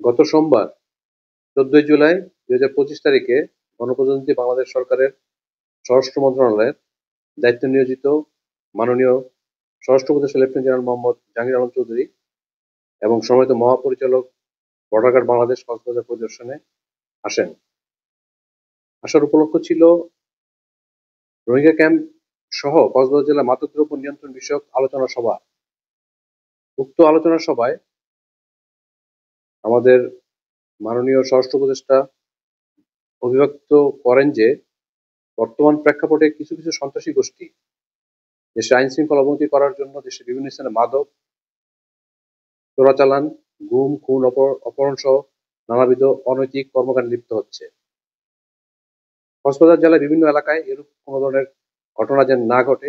গত সোমবার 14 জুলাই 2025 তারিখে গণপ্রজাতন্ত্রী বাংলাদেশ সরকারের স্বরাষ্ট্র মন্ত্রণালয়ের দায়িত্বে নিয়োজিত মাননীয় স্বরাষ্ট্র উপদেষ্টা লেফটেন্যান্ট জেনারেল মোহাম্মদ জাহাঙ্গীর আলম চৌধুরী এবং সম্মানিত মহাপরিচালক বর্ডার গার্ড বাংলাদেশ কক্সবাজার পরিদর্শনে আসেন। আসার উপলক্ষ ছিল রোহিঙ্গা ক্যাম্প সহ কক্সবাজার জেলা মাদকদ্রব্য নিয়ন্ত্রণ বিষয়ক আলোচনা সভা। উক্ত আলোচনা সভায় আমাদের মাননীয় স্বরাষ্ট্র উপদেষ্টা অভিব্যক্ত করেন যে বর্তমান প্রেক্ষাপটে কিছু কিছু সন্ত্রাসী গোষ্ঠী দেশে আইন শৃঙ্খলা অবনতি করার জন্য দেশের বিভিন্ন স্থানে মাদক চোরাচালান, গুম, খুন, অপহরণ সহ নানাবিধ অনৈতিক কর্মকাণ্ডে লিপ্ত হচ্ছে। কক্সবাজার জেলার বিভিন্ন এলাকায় এরূপ কোনো ধরনের ঘটনা যেন না ঘটে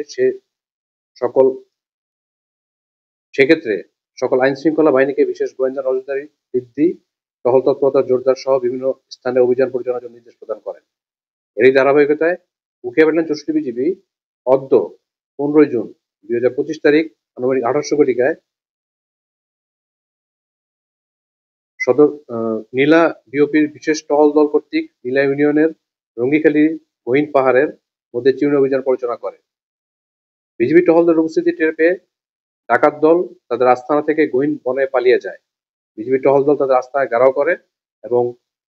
সেক্ষেত্রে সকল আইন শৃঙ্খলা বাহিনীকে বিশেষ গোয়েন্দা নজরদারি বৃদ্ধি, টহল তৎপরতা জোরদার সহ বিভিন্ন স্থানে অভিযান পরিচালনার জন্য নির্দেশ প্রদান করেন। এরই ধারাবাহিকতায় উখিয়া ব্যাটালিয়ন 64 বিজিবি অদ্য 15 জুন 2025 তারিখ আনুমানিক 1800 ঘটিকায় সদর নীলা বিওপির বিশেষ টহল দল কর্তৃক নীলা ইউনিয়নের রঙ্গিখালী গহীন পাহাড়ের মধ্যে চিরুনি অভিযান পরিচালনা করে। বিজিবি টহল দলের উপস্থিতি টের পেয়ে ডাকাত দল তাদের আস্তানা থেকে গহীন বনে পালিয়ে যায়। বিজিবি টহল দল তাদের আস্তানায় ঘেরাও করে এবং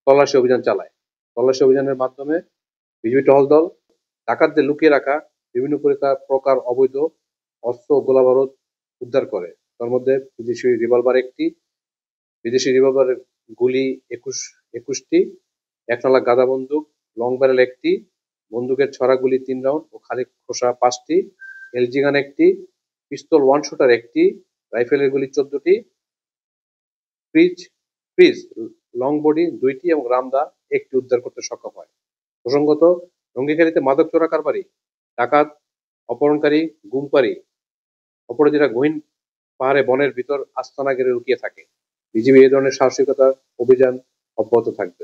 তল্লাশি অভিযান চালায়। তল্লাশি অভিযানের মাধ্যমে বিজিবি টহল দল ডাকাতদের লুকিয়ে রাখা বিভিন্ন প্রকার অবৈধ অস্ত্র ও গোলাবারুদ উদ্ধার করে। তার মধ্যে বিদেশি রিভলভারের গুলি 21টি, একনলা গাদা বন্দুক, লং ব্যারেল 1টি, বন্দুকের ছড়া গুলি 3 রাউন্ড ও খালি খোসা 5টি, এলজি গান 1টি, পিস্তল 1 শুটার 1টি, রাইফেলের গুলি 14টি, ফ্রিজ লং বডি 2টি এবং রামদা 1টি উদ্ধার করতে সক্ষম হয়। প্রসঙ্গত, রঙ্গিখালীতে মাদক চোরা কারবারি, ডাকাত, অপহরণকারী, গুমকারী, অপরাধীরা গহীন পাহাড়ে বনের ভিতর আস্তানা ঘিরে লুকিয়ে থাকে। বিজিবি এই ধরনের সাহসিকতার অভিযান অব্যাহত থাকবে।